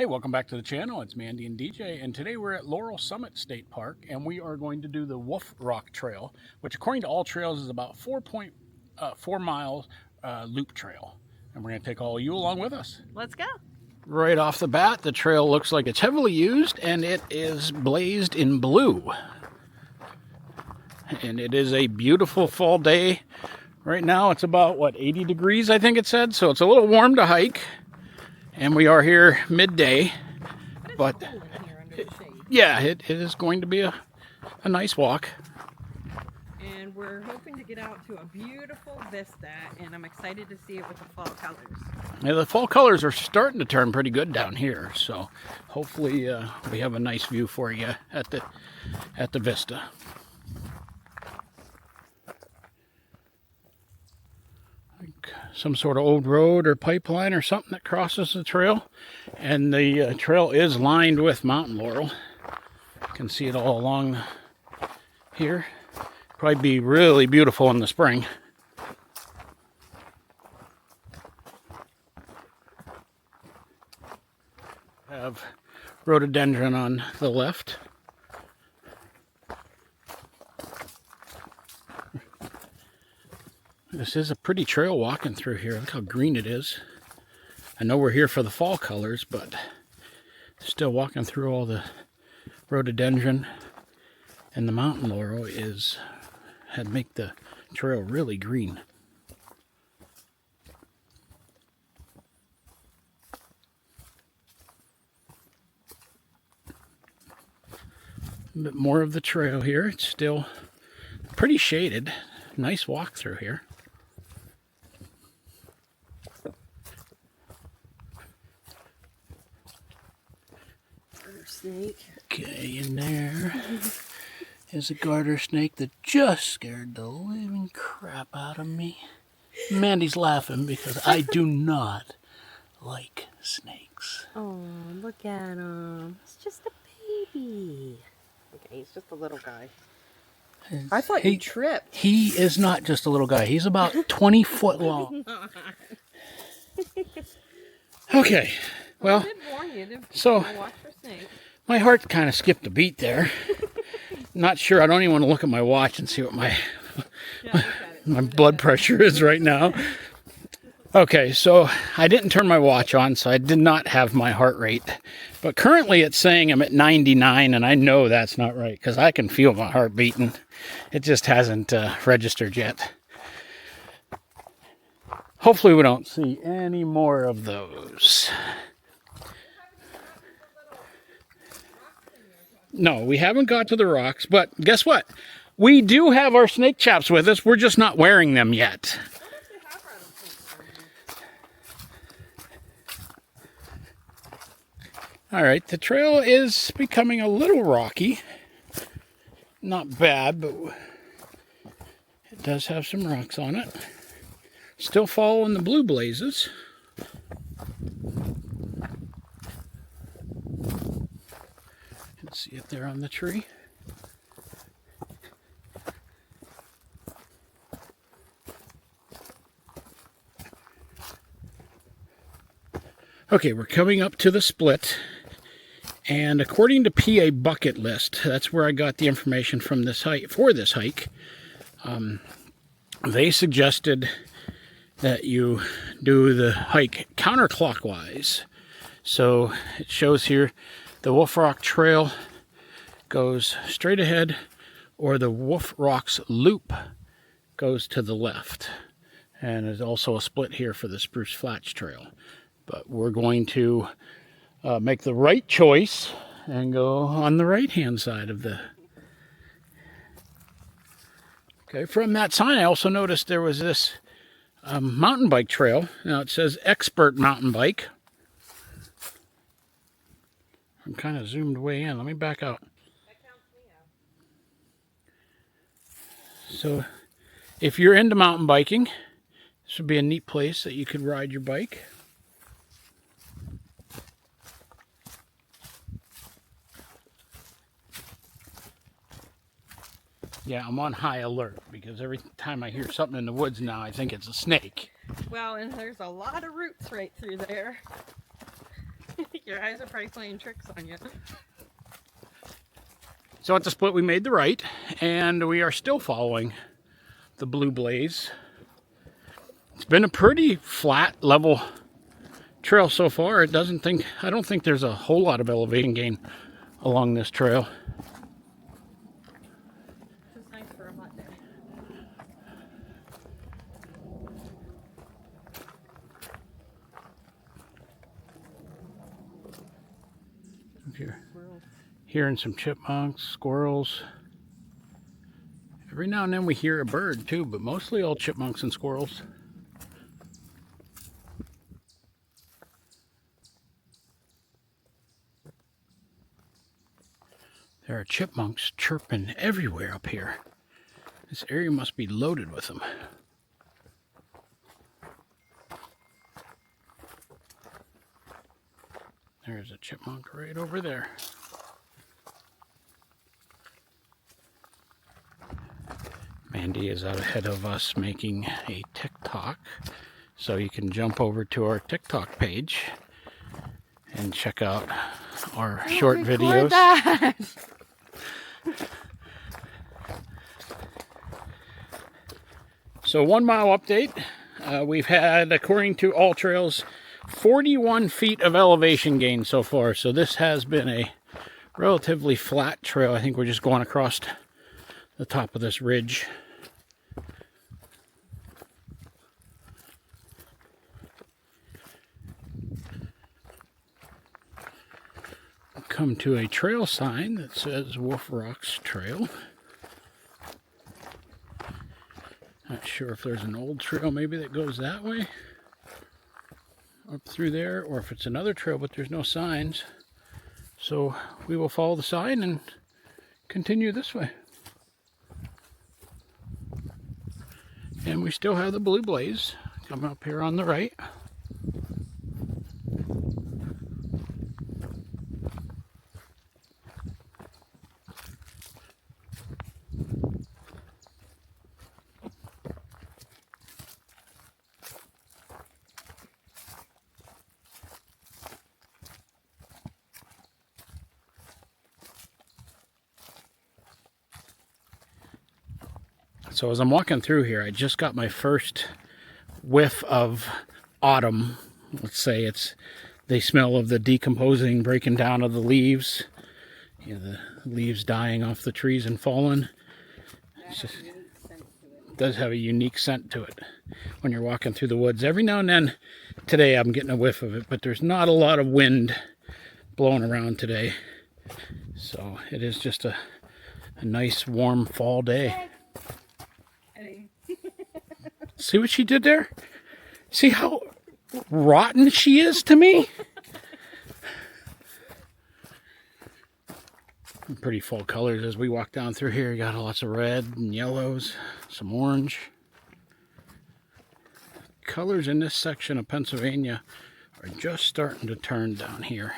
Hey, welcome back to the channel. It's Mandy and DJ, and today we're at Laurel Summit State Park, and we are going to do the Wolf Rock Trail, which according to All Trails is about 4.4 miles loop trail. And we're going to take all of you along with us. Let's go. Right off the bat, the trail looks like it's heavily used, and it is blazed in blue. And it is a beautiful fall day. Right now it's about, 80 degrees, I think it said, so it's a little warm to hike. And we are here midday, but yeah, it is going to be a nice walk. And we're hoping to get out to a beautiful vista, and I'm excited to see it with the fall colors. Yeah, the fall colors are starting to turn pretty good down here, so hopefully we have a nice view for you at the vista. Some sort of old road or pipeline or something that crosses the trail, and the trail is lined with mountain laurel. You can see it all along here. Probably be really beautiful in the spring. Have rhododendron on the left. This is a pretty trail walking through here. Look how green it is. I know we're here for the fall colors, but still walking through all the rhododendron and the mountain laurel had make the trail really green. A bit more of the trail here. It's still pretty shaded. Nice walk through here. Snake. Okay, in there is a garter snake that just scared the living crap out of me. Mandy's laughing because I do not like snakes. Oh, look at him. It's just a baby. Okay, he's just a little guy. I thought you tripped. He is not just a little guy. He's about 20 foot long. Okay, well, I did warn you to so watch for snakes. My heart kind of skipped a beat there. Not sure. I don't even want to look at my watch and see what my blood pressure is right now. Okay, so I didn't turn my watch on, so I did not have my heart rate. But currently it's saying I'm at 99, and I know that's not right because I can feel my heart beating. It just hasn't registered yet. Hopefully we don't see any more of those. No, we haven't got to the rocks, but guess what? We do have our snake chaps with us. We're just not wearing them yet. All right, the trail is becoming a little rocky. Not bad, but it does have some rocks on it. Still following the blue blazes. You can see it there on the tree. Okay, we're coming up to the split. And according to PA Bucket List, that's where I got the information from this hike, for this hike. They suggested that you do the hike counterclockwise. So it shows here the Wolf Rock Trail goes straight ahead, or the Wolf Rocks Loop goes to the left. And there's also a split here for the Spruce Flats Trail. But we're going to make the right choice and go on the right-hand side of the... Okay, from that sign I also noticed there was this mountain bike trail. Now it says expert mountain bike. I'm kind of zoomed way in. Let me back out. That counts me out. So if you're into mountain biking, this would be a neat place that you could ride your bike. Yeah, I'm on high alert because every time I hear something in the woods now, I think it's a snake. Well, and there's a lot of roots right through there. Your eyes are probably playing tricks on you. So at the split we made the right, and we are still following the blue blaze. It's been a pretty flat, level trail so far. I don't think there's a whole lot of elevation gain along this trail. It's nice for a hot day. Hearing some chipmunks, squirrels. Every now and then we hear a bird too, but mostly all chipmunks and squirrels. There are chipmunks chirping everywhere up here. This area must be loaded with them. There's a chipmunk right over there. Mandy is out ahead of us making a TikTok. So you can jump over to our TikTok page and check out our short videos. That. So 1 mile update. We've had, according to All Trails, 41 feet of elevation gain so far. So this has been a relatively flat trail. I think we're just going across the top of this ridge. Come to a trail sign that says Wolf Rocks Trail. Not sure if there's an old trail maybe that goes that way up through there, or if it's another trail, but there's no signs. So we will follow the sign and continue this way. And we still have the blue blaze coming up here on the right. So as I'm walking through here, I just got my first whiff of autumn. Let's say they smell of the decomposing, breaking down of the leaves. You know, the leaves dying off the trees and falling. It does have a unique scent to it when you're walking through the woods. Every now and then, today I'm getting a whiff of it, but there's not a lot of wind blowing around today. So it is just a nice warm fall day. See what she did there? See how rotten she is to me? Pretty full colors as we walk down through here. You got lots of red and yellows, some orange. Colors in this section of Pennsylvania are just starting to turn down here.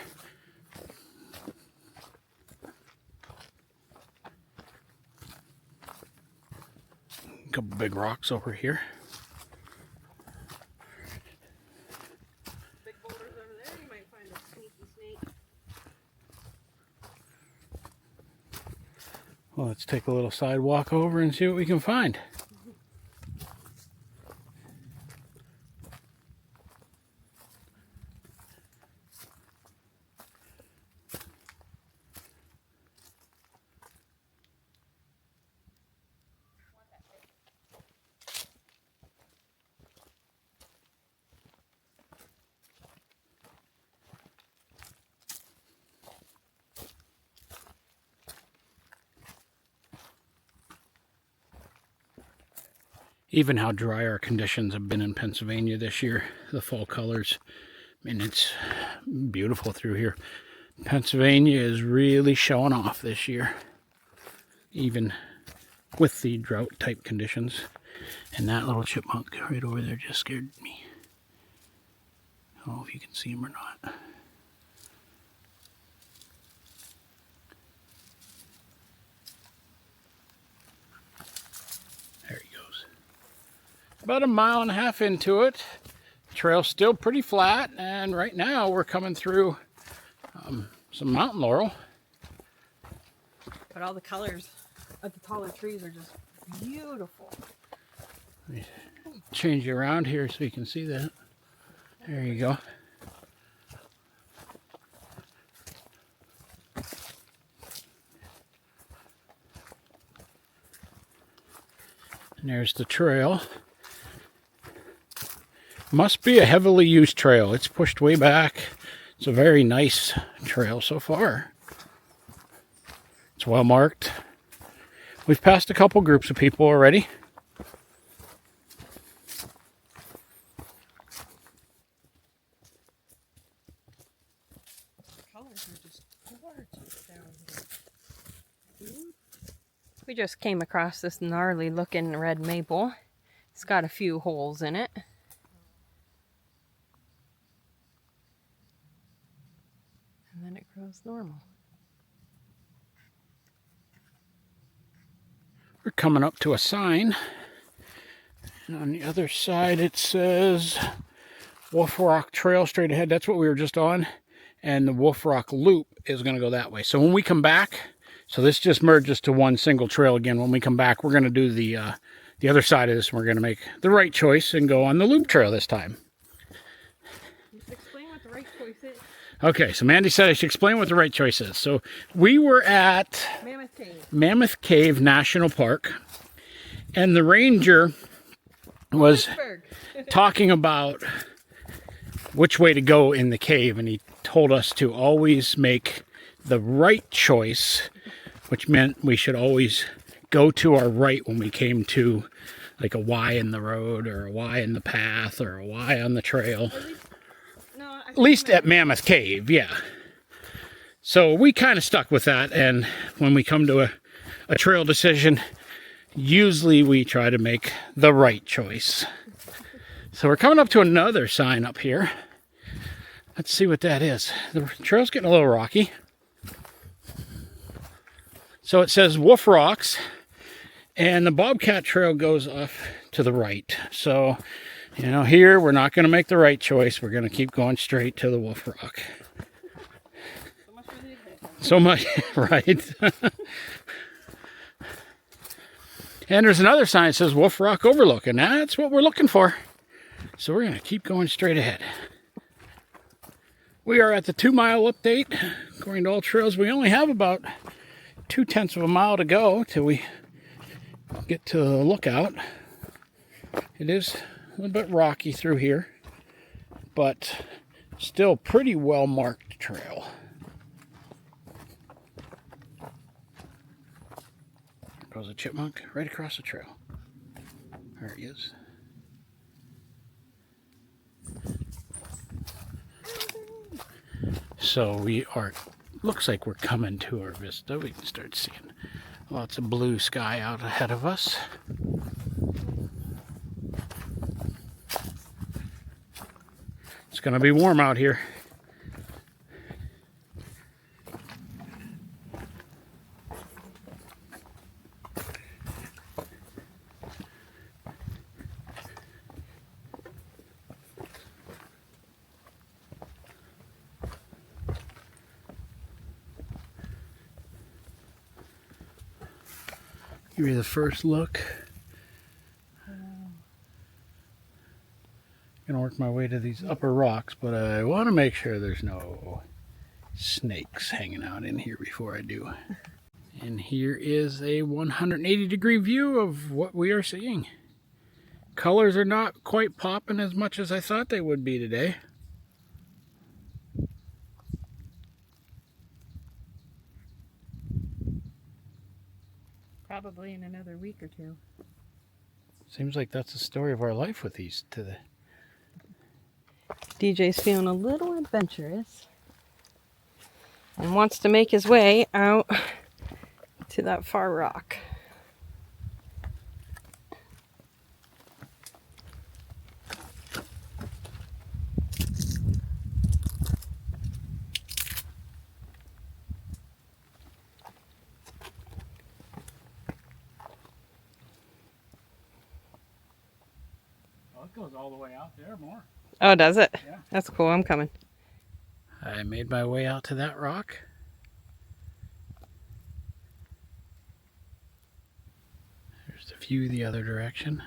A couple big rocks over here. Big boulders over there, you might find a sneaky snake. Well, let's take a little sidewalk over and see what we can find. Even how dry our conditions have been in Pennsylvania this year, the fall colors. I mean, it's beautiful through here. Pennsylvania is really showing off this year, even with the drought type conditions. And that little chipmunk right over there just scared me. I don't know if you can see him or not. There he goes. About 1.5 miles into it. The trail's still pretty flat, and right now we're coming through some mountain laurel. But all the colors of the taller trees are just beautiful. Let me change you around here so you can see that. There you go. And there's the trail. Must be a heavily used trail. It's pushed way back. It's a very nice trail so far. It's well marked. We've passed a couple groups of people already. The colors are just gorgeous down here. We just came across this gnarly looking red maple. It's got a few holes in it. And then it grows normal. We're coming up to a sign. And on the other side it says Wolf Rock Trail straight ahead. That's what we were just on. And the Wolf Rock Loop is going to go that way. So when we come back, so this just merges to one single trail again. When we come back, we're going to do the other side of this. And we're going to make the right choice and go on the loop trail this time. Just explain what the right choice is. Okay, so Mandy said I should explain what the right choice is. So we were at Mammoth Cave National Park, and the ranger was talking about which way to go in the cave, and he told us to always make the right choice, which meant we should always go to our right when we came to like a Y in the road or a Y in the path or a Y on the trail. At least at Mammoth Cave, yeah. So we kind of stuck with that, and when we come to a trail decision, usually we try to make the right choice. So we're coming up to another sign up here. Let's see what that is. The trail's getting a little rocky. So it says Wolf Rocks, and the Bobcat Trail goes off to the right. So, you know, here we're not going to make the right choice. We're going to keep going straight to the Wolf Rock. So much, right? And there's another sign that says Wolf Rock Overlook, and that's what we're looking for. So we're going to keep going straight ahead. We are at the 2-mile update. According to All Trails, we only have about 0.2 of a mile to go till we get to the lookout. It is a little bit rocky through here, but still pretty well marked trail. There goes a chipmunk right across the trail. There he is. So we are, looks like we're coming to our vista. We can start seeing lots of blue sky out ahead of us. It's going to be warm out here. Give you the first look. Gonna work my way to these upper rocks, but I want to make sure there's no snakes hanging out in here before I do. And here is a 180-degree view of what we are seeing. Colors are not quite popping as much as I thought they would be today. Probably in another week or two. Seems like that's the story of our life with these today. DJ's feeling a little adventurous and wants to make his way out to that far rock. Well, it goes all the way out there more. Oh, does it? Yeah. That's cool. I'm coming. I made my way out to that rock. There's a few the other direction.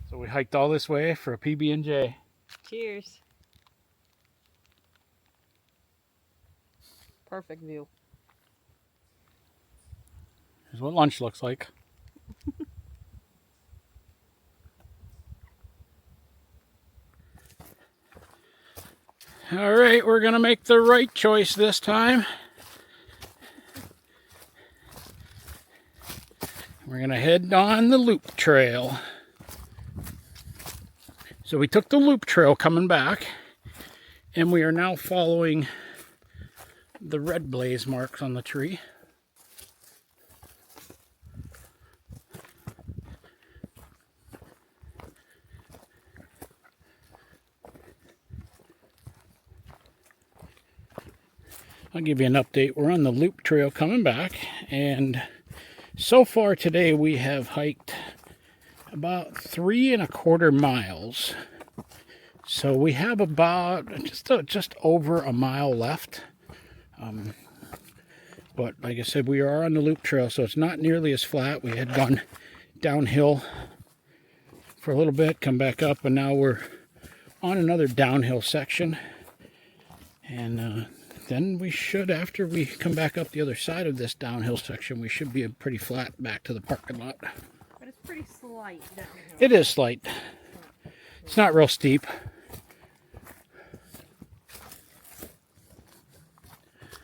So we hiked all this way for a PB&J. Cheers. Perfect view. Here's what lunch looks like. All right, we're gonna make the right choice this time. We're gonna head on the loop trail. So we took the loop trail coming back, and we are now following the red blaze marks on the tree. I'll give you an update. We're on the loop trail coming back, and so far today we have hiked about 3¼ miles. So we have about just over a mile left. But like I said, we are on the loop trail, so it's not nearly as flat. We had gone downhill for a little bit, come back up, and now we're on another downhill section. And then we should, after we come back up the other side of this downhill section, we should be pretty flat back to the parking lot. But it's pretty slight downhill. It is slight. It's not real steep.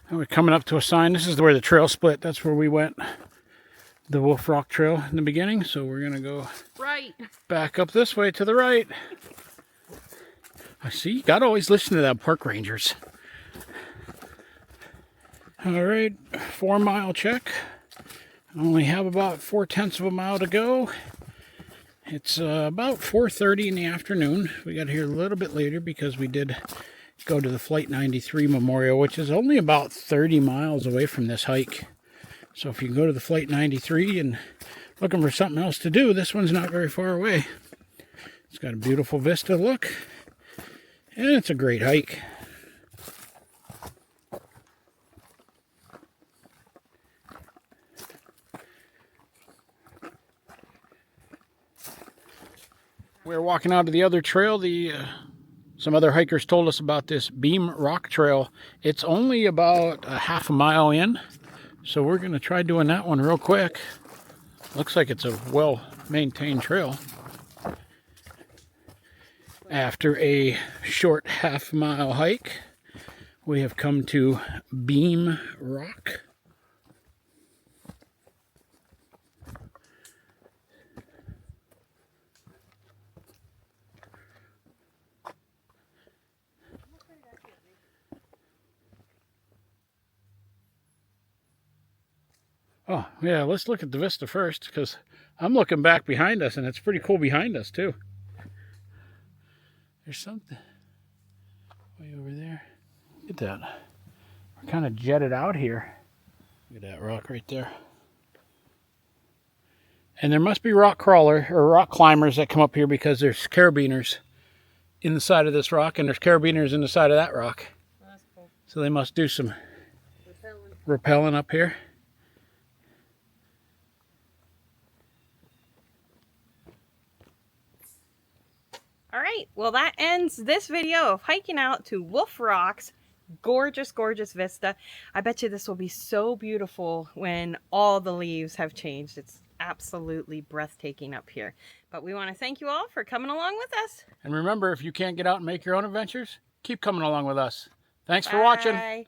And we're coming up to a sign. This is where the trail split. That's where we went. The Wolf Rock Trail in the beginning. So we're going to go right back up this way to the right. I see. You got to always listen to that park rangers. All right. 4-mile check. I only have about 4/10 of a mile to go. It's about 4:30 in the afternoon. We got here a little bit later because we did go to the Flight 93 Memorial, which is only about 30 miles away from this hike. So if you go to the Flight 93 and looking for something else to do, this one's not very far away. It's got a beautiful vista look, and it's a great hike. We're walking out of the other trail. Some other hikers told us about this Beam Rock Trail. It's only about a ½ mile in, so we're going to try doing that one real quick. Looks like it's a well-maintained trail. After a short ½ mile hike, we have come to Beam Rock. Oh, yeah, let's look at the vista first, because I'm looking back behind us, and it's pretty cool behind us, too. There's something way over there. Look at that. We're kind of jetted out here. Look at that rock right there. And there must be rock climbers that come up here, because there's carabiners in the side of this rock, and there's carabiners in the side of that rock. That's cool. So they must do some rappelling up here. All right, well that ends this video of hiking out to Wolf Rocks. Gorgeous, gorgeous vista. I bet you this will be so beautiful when all the leaves have changed. It's absolutely breathtaking up here. But we want to thank you all for coming along with us. And remember, if you can't get out and make your own adventures, keep coming along with us. Thanks for watching. Bye.